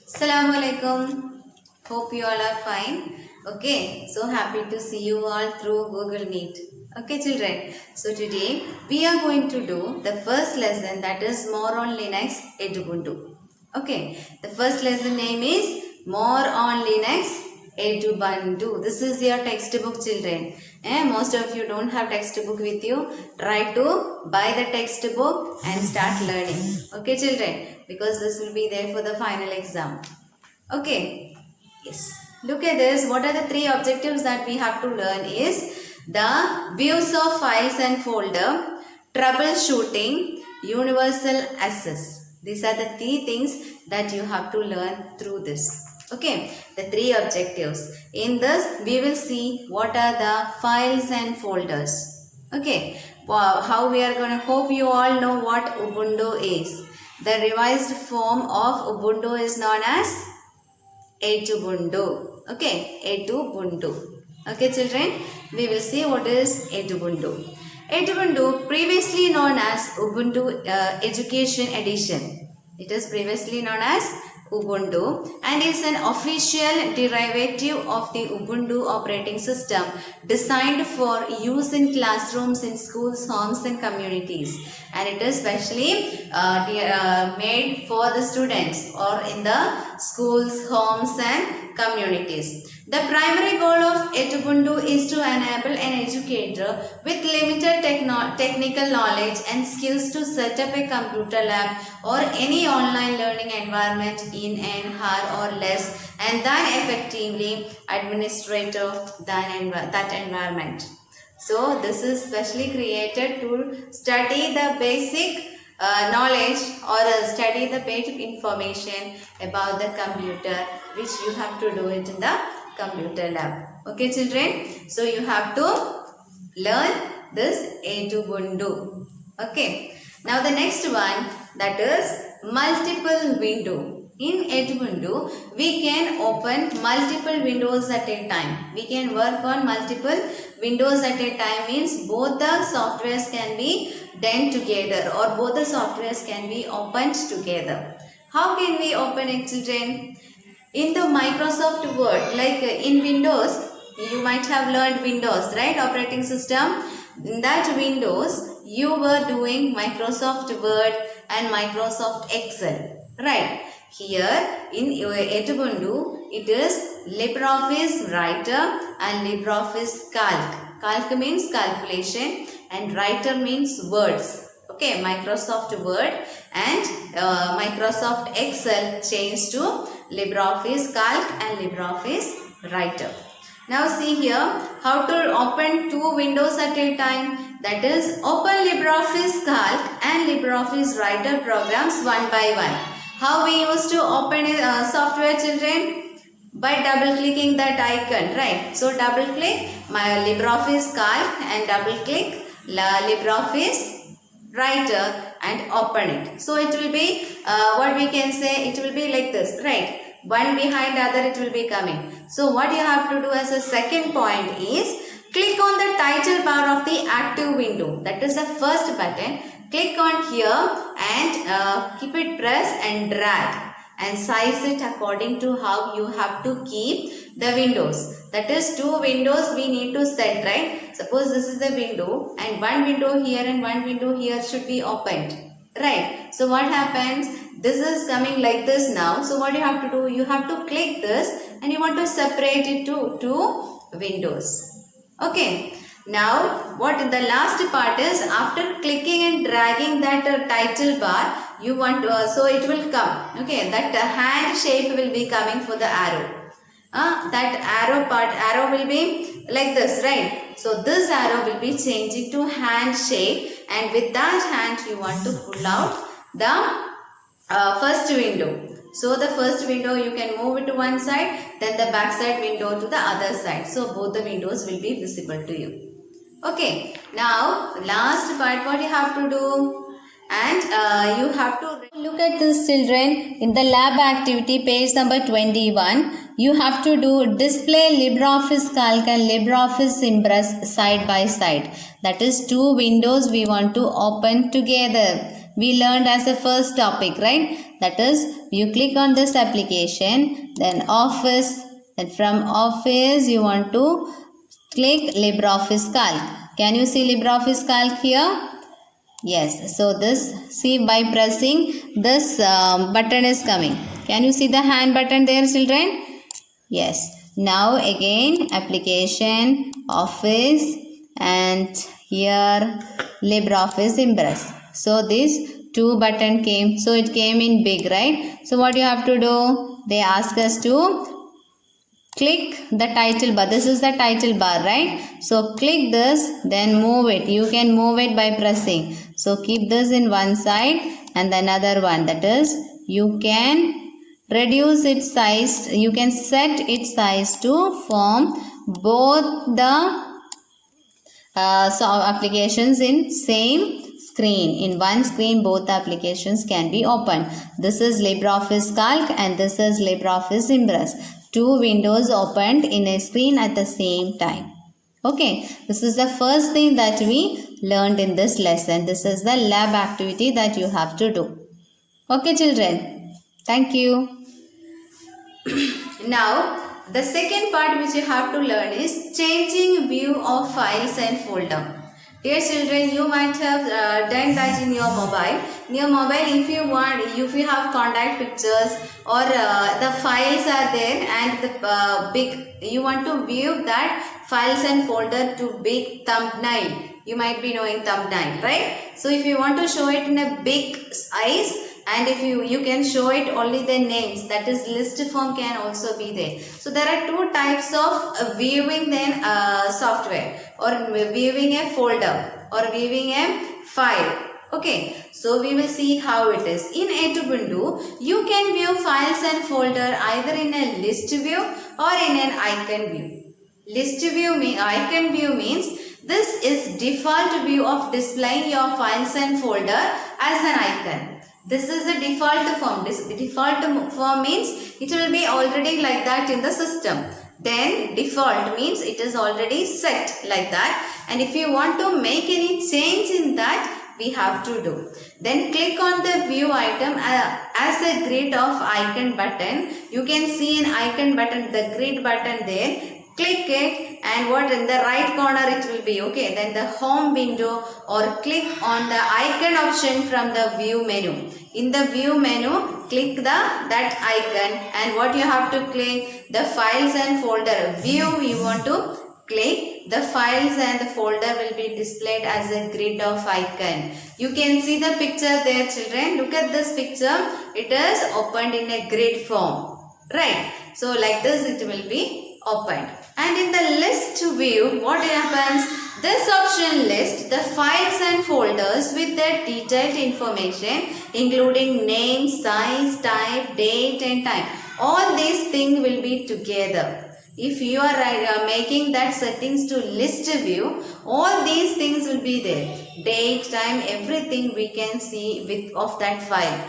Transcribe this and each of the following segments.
Assalamu alaikum. Hope you all are fine. Okay, so happy to see you all through Google Meet. Okay, children. So today we are going to do the first lesson, that is More on Linux Edubuntu. Okay, the first lesson name is More on Linux Edubuntu. This is your textbook, children. Most of you don't have textbook with you. Try to buy the textbook and start learning. Okay, children, because this will be there for the final exam. Okay, yes. Look at this. What are the three objectives that we have to learn is the views of files and folder, troubleshooting, universal access. These are the three things that you have to learn through this. Okay, the three objectives. In this, we will see what are the files and folders. Okay, how we are going to, hope you all know what Ubuntu is. The revised form of Ubuntu is known as Edubuntu. Okay, Edubuntu. Okay, children, we will see what is Edubuntu. Edubuntu, previously known as Ubuntu Education Edition. It is previously known as Ubuntu and is an official derivative of the Ubuntu operating system designed for use in classrooms, in schools, homes and communities, and it is specially made for the students or in the schools, homes and communities. The primary goal of Edubuntu is to enable an educator with limited technical knowledge and skills to set up a computer lab or any online learning environment in an hour or less, and then effectively administrate that environment. So this is specially created to study the basic knowledge or study the basic information about the computer, which you have to do it in the computer lab. Okay, children, so you have to learn this Edubuntu. Okay, now the next one, that is multiple window. In Edubuntu, we can open multiple windows at a time. We can work on multiple windows at a time, means both the softwares can be done together or both the softwares can be opened together. How can we open it, children? In the Microsoft Word, like in Windows, you might have learned Windows, right? Operating system. In that Windows, you were doing Microsoft Word and Microsoft Excel, right? Here in Edubuntu, it is LibreOffice Writer and LibreOffice Calc. Calc means calculation and Writer means words. Okay, Microsoft Word and Microsoft Excel changed to LibreOffice Calc and LibreOffice Writer. Now see here how to open two windows at a time. That is, open LibreOffice Calc and LibreOffice Writer programs one by one. How we used to open software, children? By double clicking that icon, right? So double click my LibreOffice Calc and double click LibreOffice Writer and open it. So it will be what we can say, it will be like this, right? One behind the other it will be coming. So what you have to do as a second point is click on the title bar of the active window. That is the first button. Click on here and keep it pressed and drag and size it according to how you have to keep the windows. That is, two windows we need to set, right? Suppose this is the window and one window here and one window here should be opened, right? So what happens? This is coming like this now. So what you have to do? You have to click this and you want to separate it to two windows. Okay. Now what the last part is, after clicking and dragging that title bar, you want to, so it will come. Okay. That hand shape will be coming for the arrow. That arrow will be like this, right? So this arrow will be changing to hand shape, and with that hand you want to pull out the first window. So the first window you can move it to one side, then the back side window to the other side. So both the windows will be visible to you. Okay, now last part, what you have to do? And you have to look at this, children. In the lab activity page number 21, you have to do display LibreOffice Calc and LibreOffice Impress side by side. That is, two windows we want to open together. we learned as the first topic, right? That is, you click on this application, then Office, then from Office you want to click LibreOffice Calc. Can you see LibreOffice Calc here? Yes, so this, see, by pressing this button is coming. Can you see the hand button there, children? Yes. Now again, application, Office, and here LibreOffice Impress. So this two button came. So it came in big, right? So what you have to do? They ask us to click the title bar. This is the title bar, right? So click this, then move it. You can move it by pressing. So keep this in one side and the another one. That is, you can reduce its size. You can set its size to form both the applications in same screen. In one screen, both the applications can be opened. This is LibreOffice Calc and this is LibreOffice Impress. Two windows opened in a screen at the same time. Okay, this is the first thing that we learned in this lesson. This is the lab activity that you have to do. Okay, children. Thank you. Now, the second part which you have to learn is changing view of files and folder. Dear children, you might have done that in your mobile. In your mobile, if you have contact pictures or the files are there and the you want to view that files and folder to big thumbnail. You might be knowing thumbnail, right? So if you want to show it in a big size, and if you can show it only the names, that is list form can also be there. So there are two types of viewing then software, or viewing a folder or viewing a file. Okay, so we will see how it is. In Edubundu, you can view files and folder either in a list view or in an icon view. List view icon view means this is default view of displaying your files and folder as an icon. This is the default form. This default form means it will be already like that in the system. Then default means it is already set like that. And if you want to make any change in that, we have to do. Then click on the view item as a grid of icon button. You can see an icon button, the grid button there. Click it and what in the right corner it will be. Okay, then the home window, or click on the icon option from the view menu. In the view menu, click that icon and what you have to click, the files and folder view you want to click. The files and the folder will be displayed as a grid of icon. You can see the picture there, children. Look at this picture. It is opened in a grid form. Right. So like this it will be opened. And in the list view, what happens? This option lists the files and folders with their detailed information, including name, size, type, date and time. All these things will be together. If you are making that settings to list view, all these things will be there. Date, time, everything we can see of that file.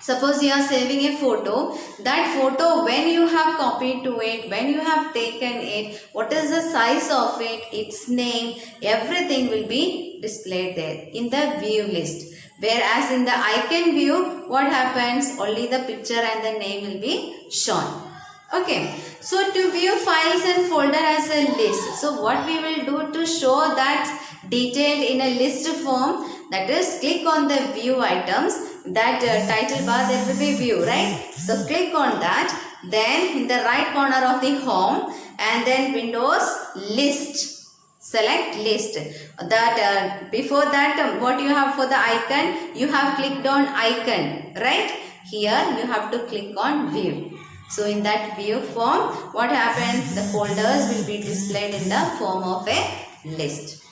Suppose you are saving a photo, that photo when you have copied to it, when you have taken it, what is the size of it, its name, everything will be displayed there in the view list. Whereas in the icon view, what happens? Only the picture and the name will be shown. Okay, so to view files and folder as a list. So what we will do to show that detailed in a list form, that is click on the view items. That title bar there will be view, right? So click on that. Then in the right corner of the home and then Windows list. Select list. That before that what you have for the icon, you have clicked on icon, right? Here you have to click on view. So in that view form, what happens? The folders will be displayed in the form of a list.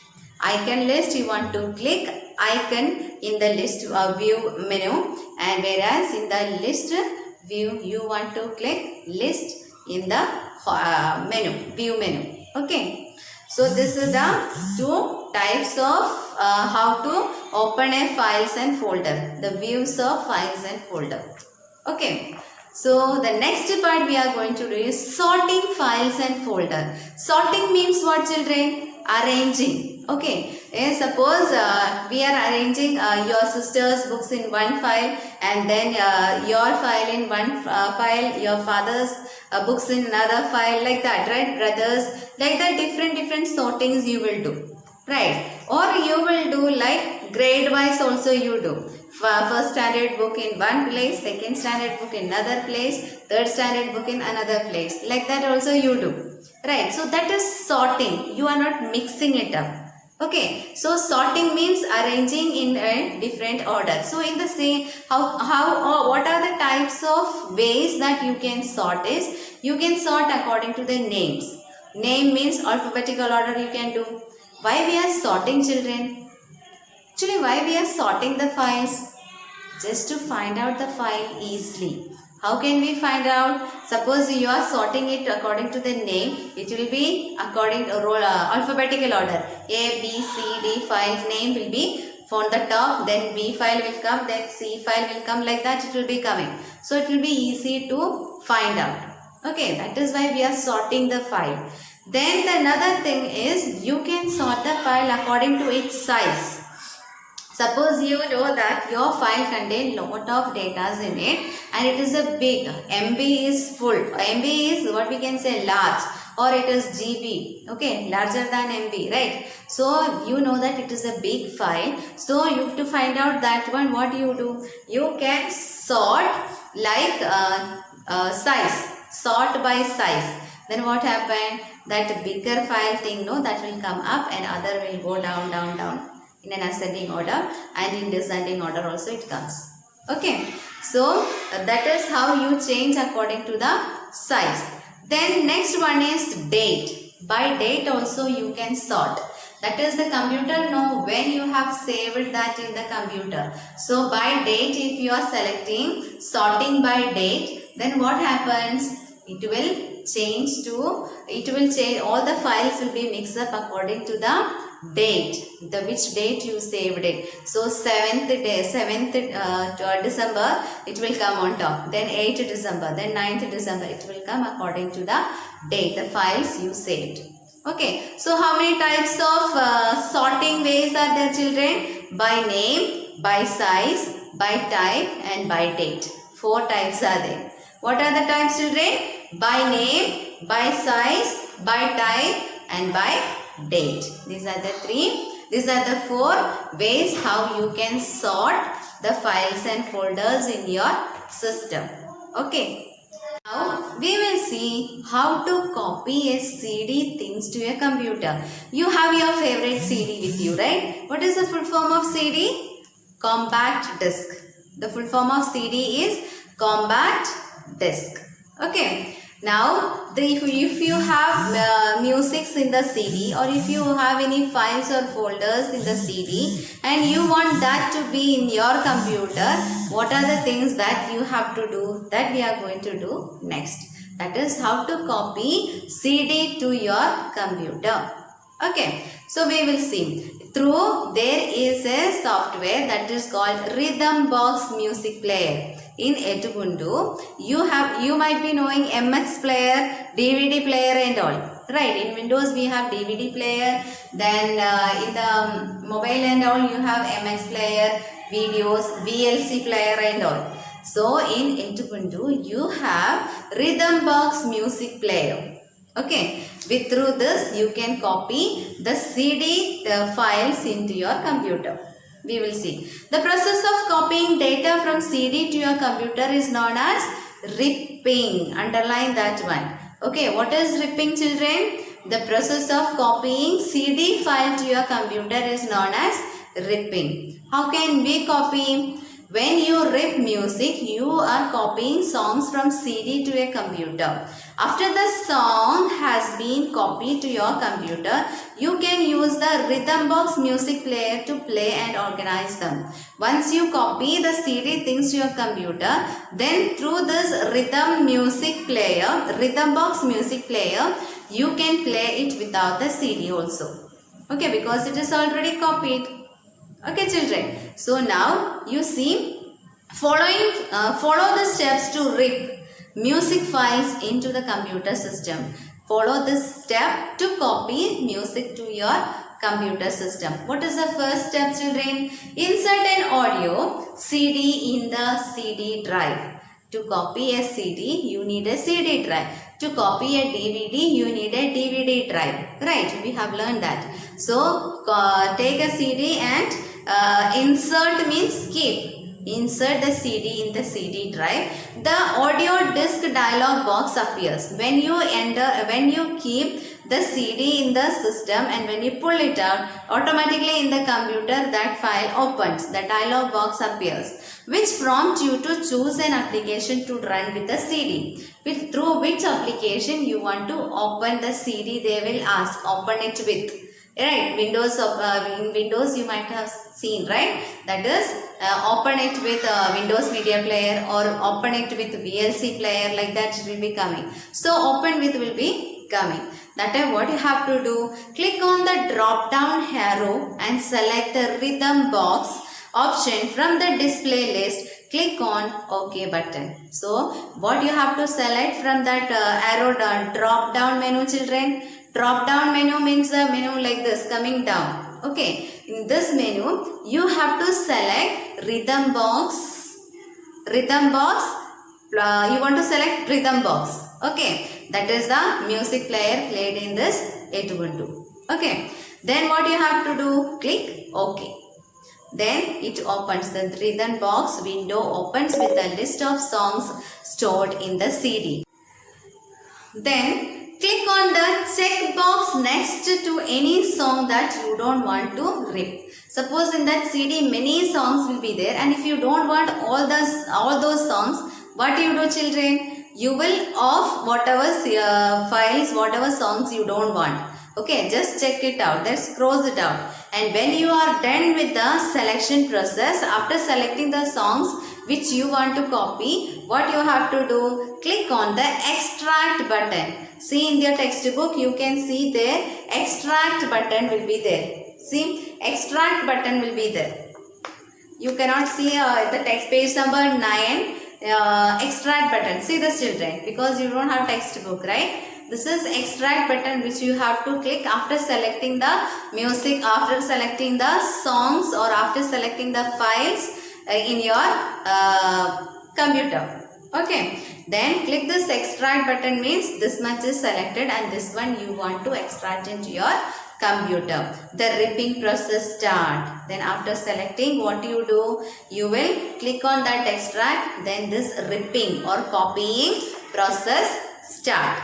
Icon list, you want to click icon in the list view menu, and whereas in the list view you want to click list in the view menu. Okay, so this is the two types of how to open a files and folder, the views of files and folder. Okay, so the next part we are going to do is sorting files and folder. Sorting means what, children? Arranging. Okay, Suppose we are arranging your sister's books in one file, and then your file in one file, your father's books in another file, like that, right? Brothers, like that, different sortings you will do, right? Or you will do like grade wise also you do. First standard book in one place, second standard book in another place, third standard book in another place, like that also you do, right? So that is sorting. You are not mixing it up. Okay, so sorting means arranging in a different order. So in the same, what are the types of ways that you can sort is, you can sort according to the names. Name means alphabetical order you can do. Why we are sorting, children? Actually, why we are sorting the files? Just to find out the file easily. How can we find out? Suppose you are sorting it according to the name, it will be according to alphabetical order. A, B, C, D file's name will be from the top, then B file will come, then C file will come, like that it will be coming. So it will be easy to find out. Okay, that is why we are sorting the file. Then the another thing is, you can sort the file according to its size. Suppose you know that your file contains lot of data in it, and it is a big, MB is full, MB is what we can say large, or it is GB, okay, larger than MB, right? So you know that it is a big file, so you have to find out that one. What you do? You can sort like size, sort by size. Then what happened? That bigger file thing, no, that will come up and other will go down in an ascending order, and in descending order also it comes. Okay, so that is how you change according to the size. Then next one is date. By date also you can sort. That is, the computer know when you have saved that in the computer. So by date, if you are selecting sorting by date, then what happens? It will change, all the files will be mixed up according to the date, which date you saved it. So 7th December it will come on top, then 8th December, then 9th December, it will come according to the date, the files you saved. Okay, so how many types of sorting ways are there, children? By name, by size, by type, and by date. 4 types are there. What are the types, children? By name, by size, by type, and by date. These are the 4 ways how you can sort the files and folders in your system. Okay. Now we will see how to copy a CD things to a computer. You have your favorite CD with you, right? What is the full form of CD? Compact disc. The full form of CD is compact disc. Okay. Now, if you have musics in the CD, or if you have any files or folders in the CD, and you want that to be in your computer, what are the things that you have to do? That we are going to do next. That is how to copy CD to your computer. Okay, so we will see. There is a software that is called Rhythmbox Music Player. In Edubundu, you might be knowing MX player, DVD player and all. Right, in Windows we have DVD player, then in the mobile and all you have MX player, videos, VLC player and all. So in Edubundu you have Rhythmbox Music Player. Okay, through this you can copy the CD files into your computer. We will see. The process of copying data from CD to your computer is known as ripping. Underline that one. Okay, what is ripping, children? The process of copying CD file to your computer is known as ripping. How can we copy? When you rip music, you are copying songs from CD to a computer. After the song has been copied to your computer, you can use the Rhythmbox Music Player to play and organize them. Once you copy the CD things to your computer, then through this Rhythmbox Music Player, you can play it without the CD also. Okay, because it is already copied. Okay, children. So now you see, follow the steps to rip music files into the computer system. Follow this step to copy music to your computer system. What is the first step, children? Insert an audio CD in the CD drive. To copy a CD, you need a CD drive. To copy a DVD, you need a DVD drive. Right? We have learned that. So, take a CD and insert means keep. Insert the CD in the CD drive. The audio disc dialog box appears. When you keep the CD in the system and when you pull it out, automatically in the computer that file opens. The dialog box appears, which prompts you to choose an application to run with the CD. Through which application you want to open the CD, they will ask, open it with. Right, in Windows you might have seen, right? That is, open it with Windows Media Player or open it with VLC player, like that it will be coming. So, open with will be coming. That time what you have to do, click on the drop down arrow and select the rhythm box option from the display list. Click on OK button. So, what you have to select from that arrow drop down menu, children? Drop down menu means the menu like this coming down. Okay. In this menu, you have to select rhythm box. Rhythm box. You want to select rhythm box. Okay. That is the music player played in this Ubuntu. Okay. Then what you have to do? Click OK. Then it opens. The rhythm box window opens with a list of songs stored in the CD. Then click on the check box next to any song that you don't want to rip. Suppose in that CD many songs will be there, and if you don't want all those songs, what do you do, children? You will off whatever files, whatever songs you don't want. Okay, just check it out. Let's close it out. And when you are done with the selection process, after selecting the songs which you want to copy, what you have to do? Click on the extract button. See, in your textbook you can see there extract button will be there. See, extract button will be there. You cannot see the text page number 9 extract button. See this, children, because you don't have textbook, right? This is extract button which you have to click after selecting the music, after selecting the songs or after selecting the files in your computer. Okay. Then click this extract button means this much is selected and this one you want to extract into your computer. The ripping process start. Then after selecting, what you do? You will click on that extract. Then this ripping or copying process start.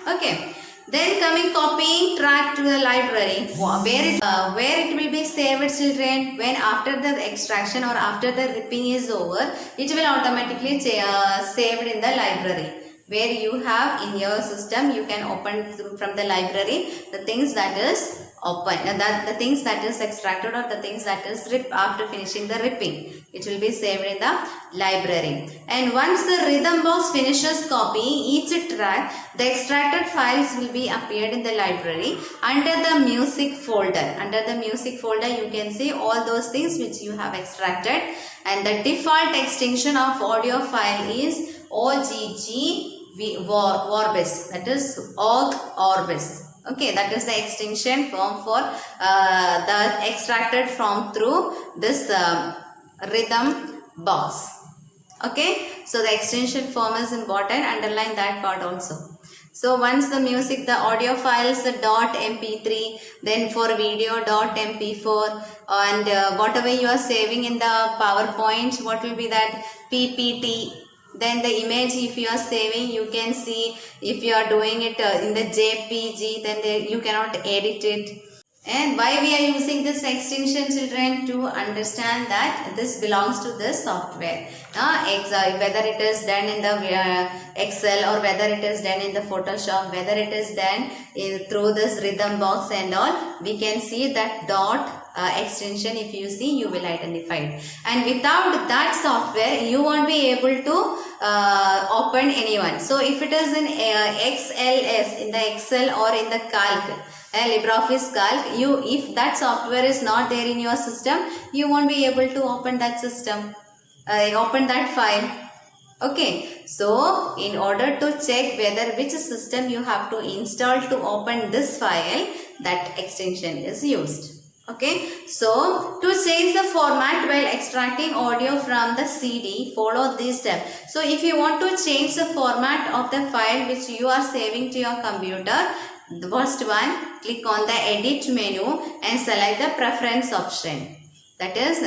Okay. Then coming copying track to the library, where it will be saved, children. When after the extraction or after the ripping is over, it will automatically saved in the library. Where you have in your system, you can open from the library the things that is open, the things that is extracted or the things that is ripped after finishing the ripping. It will be saved in the library. And once the rhythm box finishes copying each track, the extracted files will be appeared in the library under the music folder. Under the music folder, you can see all those things which you have extracted. And the default extension of audio file is OGG Vorbis, that is OGG Orbis. Okay, that is the extension form for the extracted from through this rhythm box. Okay, so the extension form is important. Underline that part also. So once the music, the audio files .mp3, then for video .mp4, and whatever you are saving in the PowerPoint, what will be that? PPT. Then the image, if you are saving, you can see. If you are doing it in the JPG, then you cannot edit it. And why we are using this extension, children? To understand that this belongs to this software. Whether it is done in the Excel or whether it is done in the Photoshop, whether it is done through this rhythm box and all, we can see that dot extension. If you see, you will identify it. And without that software, you won't be able to open anyone. So if it is in XLS, in the Excel or in the Calc, LibreOffice Calc, if that software is not there in your system, you won't be able to open that system, open that file. Okay, so in order to check which system you have to install to open this file, that extension is used. Okay, so to change the format while extracting audio from the CD, follow this step. So if you want to change the format of the file which you are saving to your computer, the first one, click on the edit menu and select the preference option. That is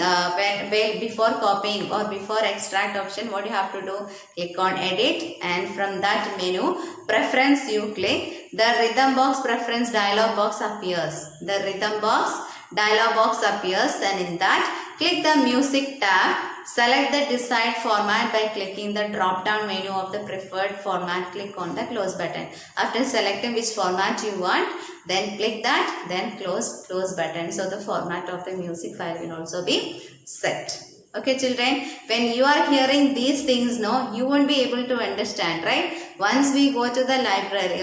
before copying or before extract option, what you have to do, click on edit, and from that menu preference you click, the rhythm box preference dialog box appears. The rhythm box dialog box appears, and in that click the music tab. Select the desired format by clicking the drop down menu of the preferred format. Click on the close button. After selecting which format you want, then click that, then close button. So the format of the music file will also be set. Okay children, when you are hearing these things, no, you won't be able to understand, right? Once we go to the library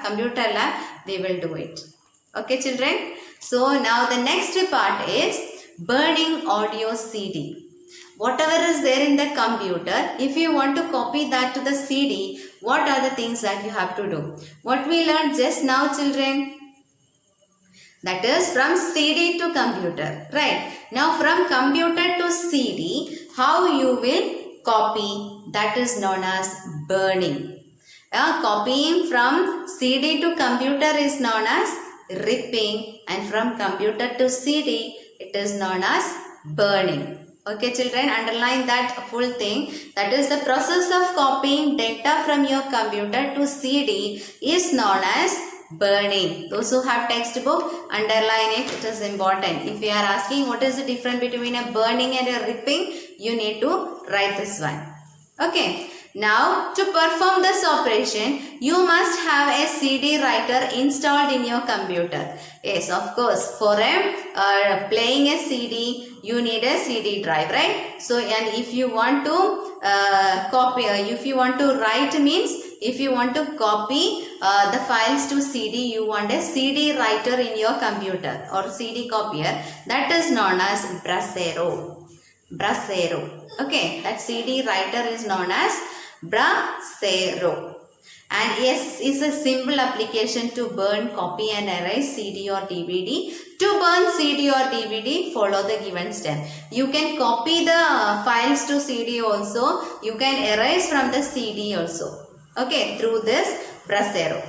computer lab, we will do it. Okay children. So now the next part is burning audio CD. Whatever is there in the computer, if you want to copy that to the CD, what are the things that you have to do? What we learned just now children? That is from CD to computer, right? Now from computer to CD, how you will copy, that is known as burning. Copying from CD to computer is known as ripping, and from computer to CD, it is known as burning. Okay children, underline that full thing. That is the process of copying data from your computer to CD is known as burning. Those who have textbook, underline it. It is important. If you are asking what is the difference between a burning and a ripping, you need to write this one. Okay. Now, to perform this operation, you must have a CD writer installed in your computer. Yes, of course, for playing a CD, you need a CD drive, right? So, and if you want to copy, if you want to write means, if you want to copy the files to CD, you want a CD writer in your computer or CD copier. That is known as Brasero. Brasero. Okay, that CD writer is known as Brasero. And yes, it's a simple application to burn, copy and erase CD or DVD. To burn CD or DVD, follow the given step. You can copy the files to CD also. You can erase from the CD also. Okay, through this Brasero.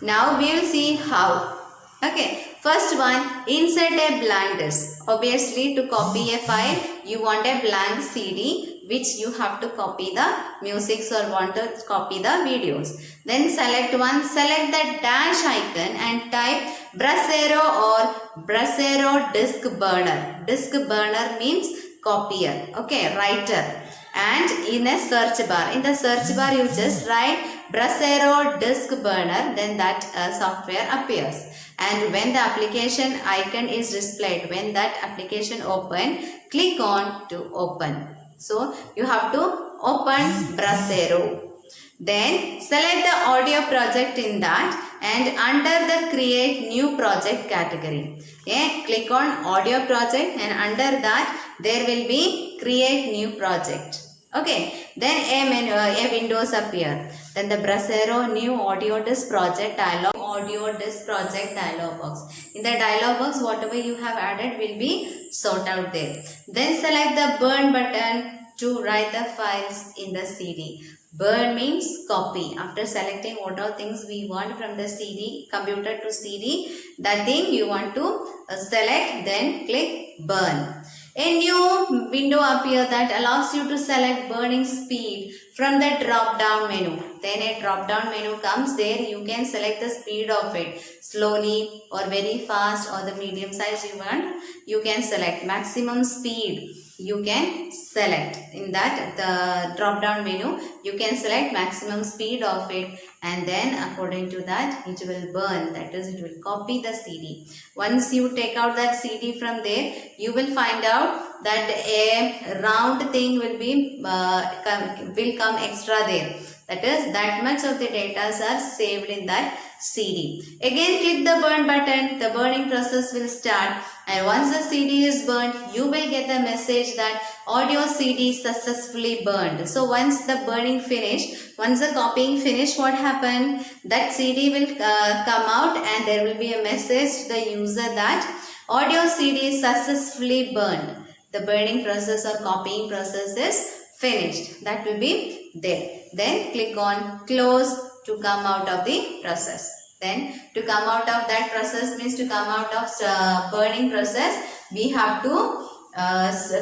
Now we will see how. Okay, first one, insert a blank disk. Obviously, to copy a file, you want a blank CD which you have to copy the music or want to copy the videos. Then select one, select the dash icon and type Brasero or Brasero disk burner. Disk burner means copier, okay, writer. And in a search bar, in the search bar you just write Brasero disk burner, then that software appears. And when the application icon is displayed, when that application open, click on to open. So you have to open Brasero. Then select the audio project in that and under the create new project category. Okay, click on audio project and under that there will be create new project. Okay, then a windows appear. Then the Brasero new audio disk project dialog, audio disk project dialog box. In the dialog box, whatever you have added will be sorted out there. Then select the burn button to write the files in the CD. Burn means copy. After selecting what all things we want from the CD, computer to CD, that thing you want to select, then click burn. A new window appears that allows you to select burning speed from the drop down menu. Then a drop down menu comes there. You can select the speed of it, slowly or very fast or the medium size you want. You can select maximum speed. You can select in that the drop down menu. You can select maximum speed of it, and then according to that it will burn. That is, it will copy the CD. Once you take out that CD from there, you will find out that a round thing will be come extra there. That is, that much of the data are saved in that CD. Again click the burn button. The burning process will start. and once the CD is burnt, you will get the message that audio CD successfully burned. So once the burning finished, once the copying finished, what happened? That CD will come out and there will be a message to the user that audio CD is successfully burned. The burning process or copying process is finished. That will be there. Then click on close to come out of the process. Then to come out of that process means to come out of burning process, we have to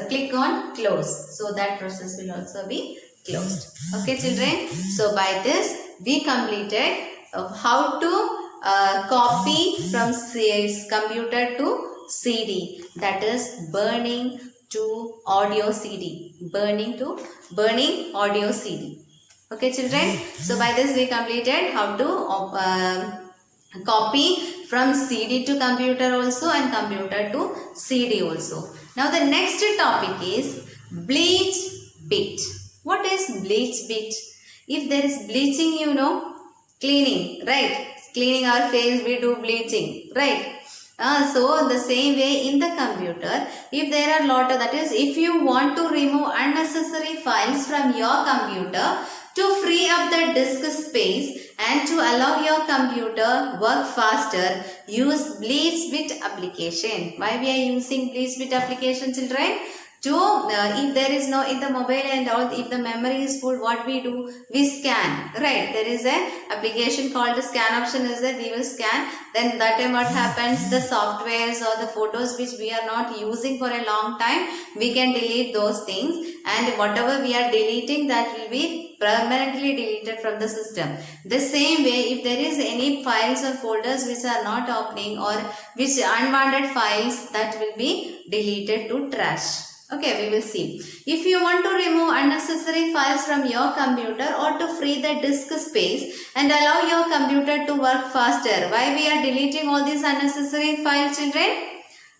click on close. So that process will also be closed. Okay children. So by this we completed how to copy from computer to CD. That is burning to audio CD. Burning audio CD. Okay children. So by this we completed how to copy from CD to computer also and computer to CD also. Now the next topic is bleach bit. What is bleach bit? If there is bleaching, you know, cleaning, right? Cleaning our face, we do bleaching, right? So the same way in the computer, if there are lot of, that is, if you want to remove unnecessary files from your computer to free up the disk space and to allow your computer work faster, use BleachBit application. Why we are using BleachBit application, children? To if there is no in the mobile and all, if the memory is full, what we do? We scan, right? There is a application called the scan option is that we will scan. Then that time what happens? The softwares or the photos which we are not using for a long time, we can delete those things, and whatever we are deleting, that will be permanently deleted from the system. The same way, if there is any files or folders which are not opening or which unwanted files, that will be deleted to trash. Okay, we will see. If you want to remove unnecessary files from your computer or to free the disk space and allow your computer to work faster, why we are deleting all these unnecessary files, children?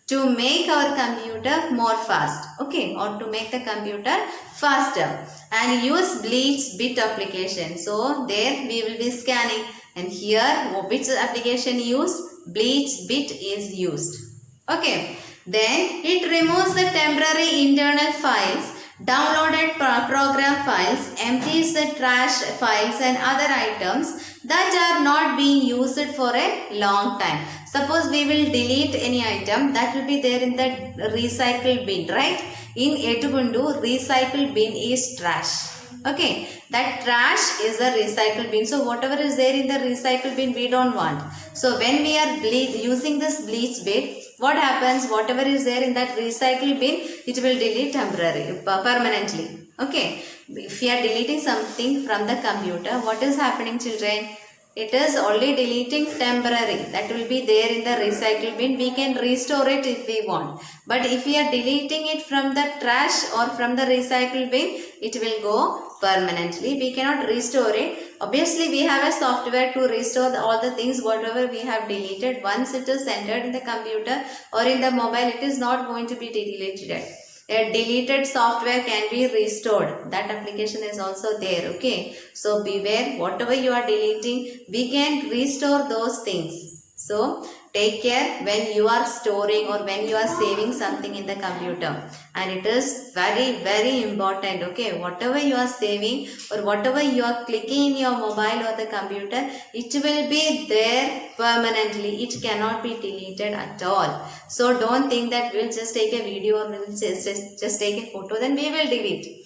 To make our computer more fast, okay, or to make the computer faster, and use BleachBit application. So there we will be scanning, and here which application used? BleachBit is used. Okay. Then it removes the temporary internal files, downloaded program files, empties the trash files and other items that are not being used for a long time. Suppose we will delete any item, that will be there in the recycle bin, right? In Edubundu, recycle bin is trash. Okay, that trash is the recycle bin. So whatever is there in the recycle bin, we don't want. So when we are using this BleachBit, what happens? Whatever is there in that recycle bin, it will delete permanently. Okay, if we are deleting something from the computer, what is happening, children? It is only deleting temporary. That will be there in the recycle bin. We can restore it if we want. But if we are deleting it from the trash or from the recycle bin, it will go permanently. We cannot restore it. Obviously, we have a software to restore all the things whatever we have deleted. Once it is entered in the computer or in the mobile, it is not going to be deleted. A deleted software can be restored. That application is also there. Okay. So beware, whatever you are deleting, we can restore those things. So take care when you are storing or when you are saving something in the computer. And it is very, very important. Okay. Whatever you are saving or whatever you are clicking in your mobile or the computer, it will be there permanently. It cannot be deleted at all. So don't think that we'll just take a video or we'll just take a photo, then we will delete.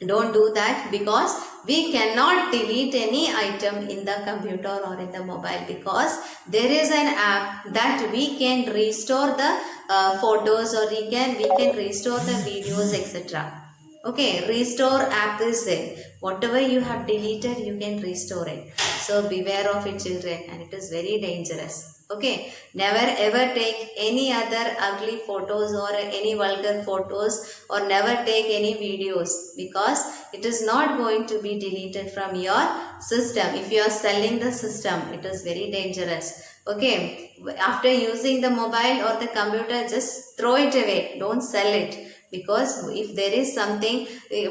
Don't do that, because we cannot delete any item in the computer or in the mobile, because there is an app that we can restore the photos, or we can restore the videos, etc. Okay, restore app is there. Whatever you have deleted, you can restore it. So beware of it, children, and it is very dangerous. Okay, never ever take any other ugly photos or any vulgar photos, or never take any videos, because it is not going to be deleted from your system. If you are selling the system, it is very dangerous. Okay, after using the mobile or the computer, just throw it away. Don't sell it. because if there is something,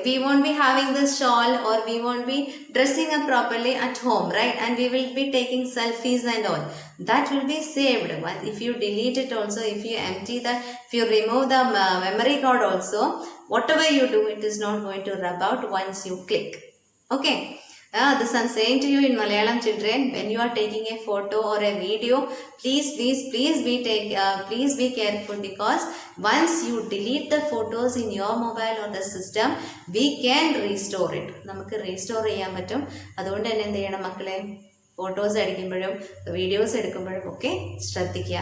we won't be having the shawl or we won't be dressing up properly at home, right? And we will be taking selfies and all. That will be saved. If you delete it also, if you empty that, if you remove the memory card also, whatever you do, it is not going to rub out once you click. Okay. This I'm saying to you in Malayalam, children. When you are taking a photo or a video, please be careful, because once you delete the photos in your mobile or the system, we can restore it. നമുക്ക് restore ചെയ്യാൻ പറ്റും. അതുകൊണ്ട് തന്നെ എന്ത് ചെയ്യണം മക്കളെ? Photos എടുക്കുമ്പോഴും videos എടുക്കുമ്പോഴും ഒക്കെ ശ്രദ്ധിക്കുക.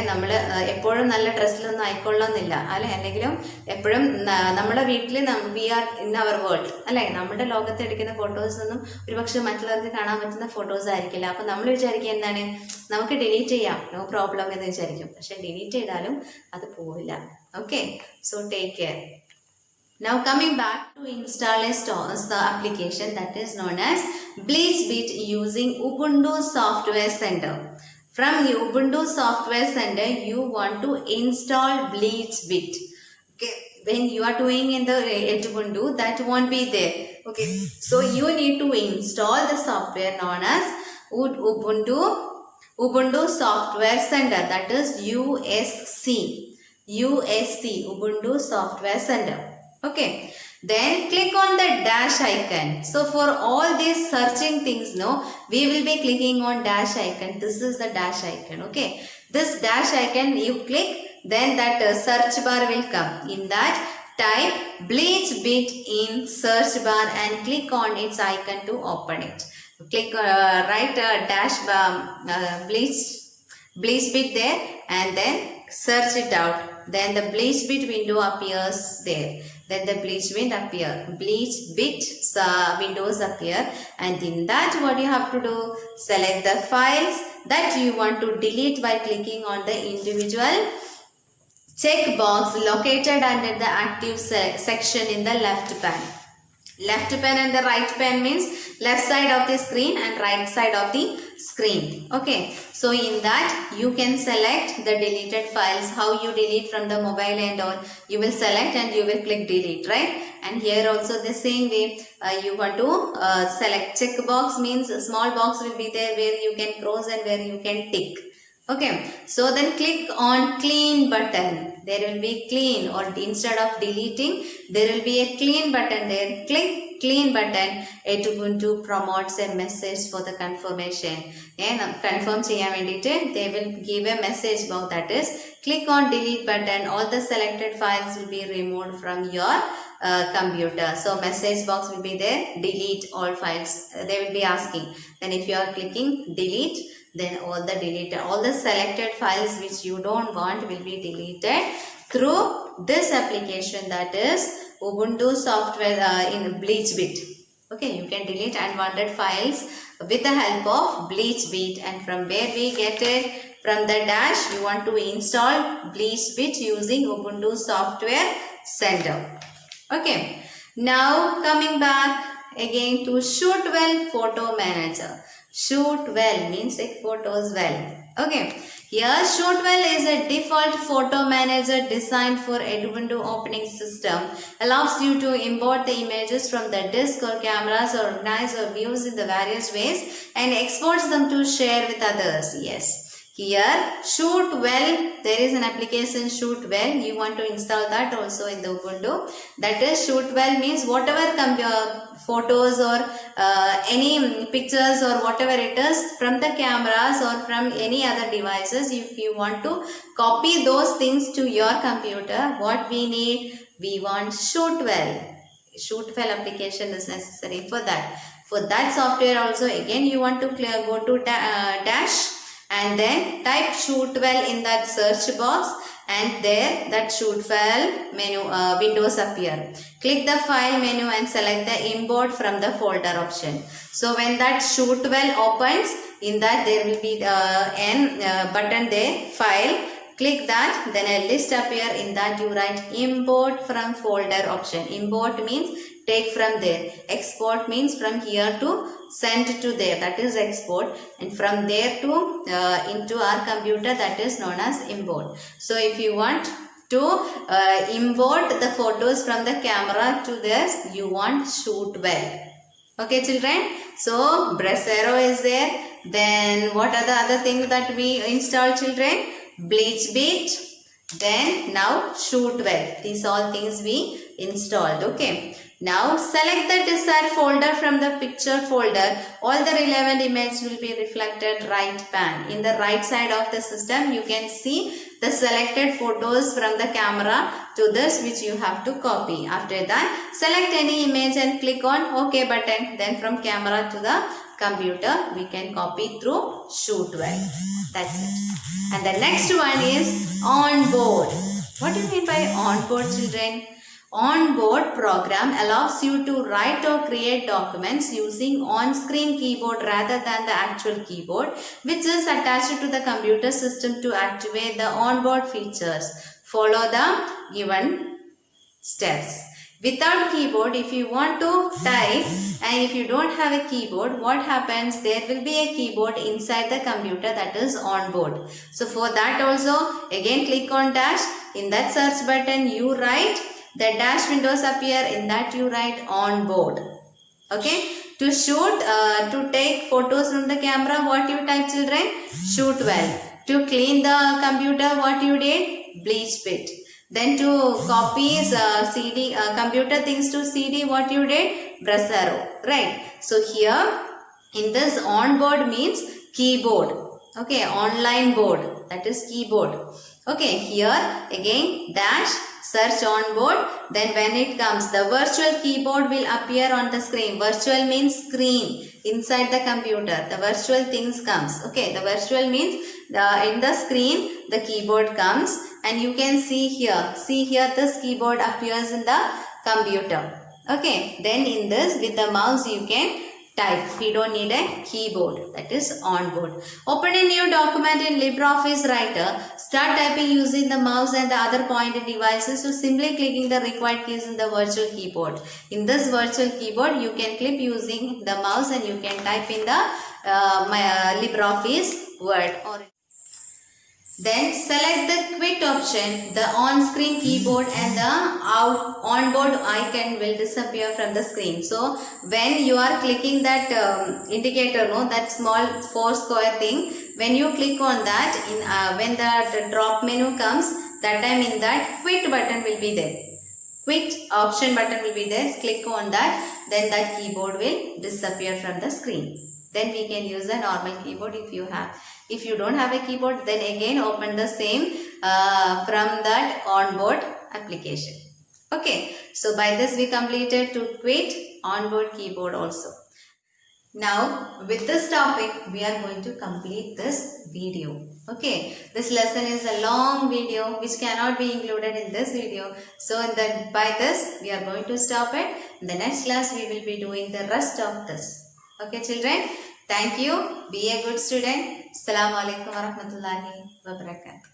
നമ്മൾ എപ്പോഴും നല്ല ഡ്രസ്സിലൊന്നും ആയിക്കൊള്ളുന്നില്ല അല്ലെ, അല്ലെങ്കിലും എപ്പോഴും നമ്മുടെ വീട്ടിൽ we are in our world അല്ലെ, നമ്മുടെ ലോകത്ത് എടുക്കുന്ന ഫോട്ടോസ് ഒന്നും ഒരുപക്ഷെ മറ്റുള്ളവർക്ക് കാണാൻ പറ്റുന്ന ഫോട്ടോസ് ആയിരിക്കില്ല. അപ്പം നമ്മൾ വിചാരിക്കുക എന്താണ്, നമുക്ക് ഡിലീറ്റ് ചെയ്യാം, നോ പ്രോബ്ലം എന്ന് വിചാരിക്കും. പക്ഷെ ഡിലീറ്റ് ചെയ്താലും അത് പോവില്ല. Okay, so take care. Now coming back to install the application that is known as BleachBit using Ubuntu Software Center. From Ubuntu Software Center, you want to install BleachBit. Okay, when you are doing in the Ubuntu, that won't be there. Okay, so you need to install the software known as Ubuntu Software Center, that is USC, Ubuntu Software Center. Okay, then click on the dash icon. So for all these searching things, we will be clicking on dash icon. This is the dash icon. Okay, this dash icon you click, then that search bar will come. In that, type BleachBit in search bar and click on its icon to open it. Click right dash BleachBit there and then search it out. Then the BleachBit window appears there. Then the BleachBit windows appear, and in that what you have to do, select the files that you want to delete by clicking on the individual checkbox located under the active section in the left pane. Left pane and the right pane means left side of the screen and right side of the screen. Okay, so in that you can select the deleted files. How you delete from the mobile and all, you will select and you will click delete, right? And here also the same way, you want to select checkbox, means a small box will be there where you can cross and where you can tick. Okay, so then click on clean button. There will be clean, or instead of deleting, there will be a clean button there. Click clean button. Ubuntu promotes a message for the confirmation. Confirm cheyan vendite they will give a message about that is click on delete button. All the selected files will be removed from your computer. So message box will be there. Delete all files. They will be asking. Then if you are clicking delete, then all the selected files which you don't want will be deleted through this application, that is Ubuntu software in BleachBit. Okay, you can delete unwanted files with the help of BleachBit. And from where we get it? From the dash, you want to install BleachBit using Ubuntu Software Center. Okay, now coming back again to Shootwell Photo Manager. Shootwell means take photos well. Okay, here Shootwell is a default photo manager designed for Ubuntu operating system. Allows you to import the images from the disk or cameras, or organize or views in the various ways and exports them to share with others. Yes, here Shootwell, there is an application Shootwell. You want to install that also in the Ubuntu. That is Shootwell means whatever photos or any pictures or whatever it is from the cameras or from any other devices, if you want to copy those things to your computer, what we need? We want Shootwell. Shootwell application is necessary for that. For that software also, again you want to go to dash and then type Shootwell in that search box, and there that Shootwell menu windows appear. Click the file menu and select the import from the folder option. So when that Shootwell opens, in that there will be an button there, file. Click that, then a list appear. In that you write import from folder option. Import means take from there. Export means from here to send to there, that is export, and from there to into our computer, that is known as import. So if you want To import the photos from the camera to this, you want shoot well. Okay children, so Brasero is there. Then what are the other things that we install children? BleachBit. Then now shoot well. These all things we installed. Okay. Now select the desired folder from the picture folder. All the relevant images will be reflected right pan. In the right side of the system, you can see the selected photos from the camera to this which you have to copy. After that, select any image and click on OK button. Then from camera to the computer, we can copy through shoot well. That's it. And the next one is onboard. What do you mean by onboard children? Onboard program allows you to write or create documents using on-screen keyboard rather than the actual keyboard, which is attached to the computer system to activate the onboard features. Follow the given steps. Without keyboard, if you want to type and if you don't have a keyboard, what happens? There will be a keyboard inside the computer, that is onboard. So for that also, again click on dash. In that search button, you write. The dash windows appear, in that you write onboard. Okay. To shoot, to take photos from the camera, what you type children? Shoot well. To clean the computer, what you did? BleachBit. Then to copy CD, computer things to CD, what you did? Brasero. Right. So here, in this onboard means keyboard. Okay. Online board. That is keyboard. Okay. Here again dash. Search onboard. Then when it comes, the virtual keyboard will appear on the screen. Virtual means screen inside the computer. The virtual things comes. Okay, the virtual means in the screen the keyboard comes and you can see here. See here this keyboard appears in the computer. Okay, then in this with the mouse you can type. We don't need a keyboard. That is onboard. Open a new document in LibreOffice Writer. Start typing using the mouse and the other pointer devices. So simply clicking the required keys in the virtual keyboard. In this virtual keyboard, you can click using the mouse and you can type in the LibreOffice Word. Then select the quit option. The on-screen keyboard and the onboard icon will disappear from the screen. So when you are clicking that indicator, that small 4 square thing, when you click on that, when the drop menu comes, that time in that quit button will be there. Quit option button will be there. Click on that, then that keyboard will disappear from the screen. Then we can use a normal keyboard if you have. If you don't have a keyboard, then again open the same from that onboard application. Okay, so by this we completed to quit onboard keyboard also. Now with this topic we are going to complete this video. Okay, this lesson is a long video which cannot be included in this video. So by this we are going to stop it. In the next class we will be doing the rest of this. Okay children, thank you. Be a good student. Assalamu alaikum warahmatullahi wabarakatuh.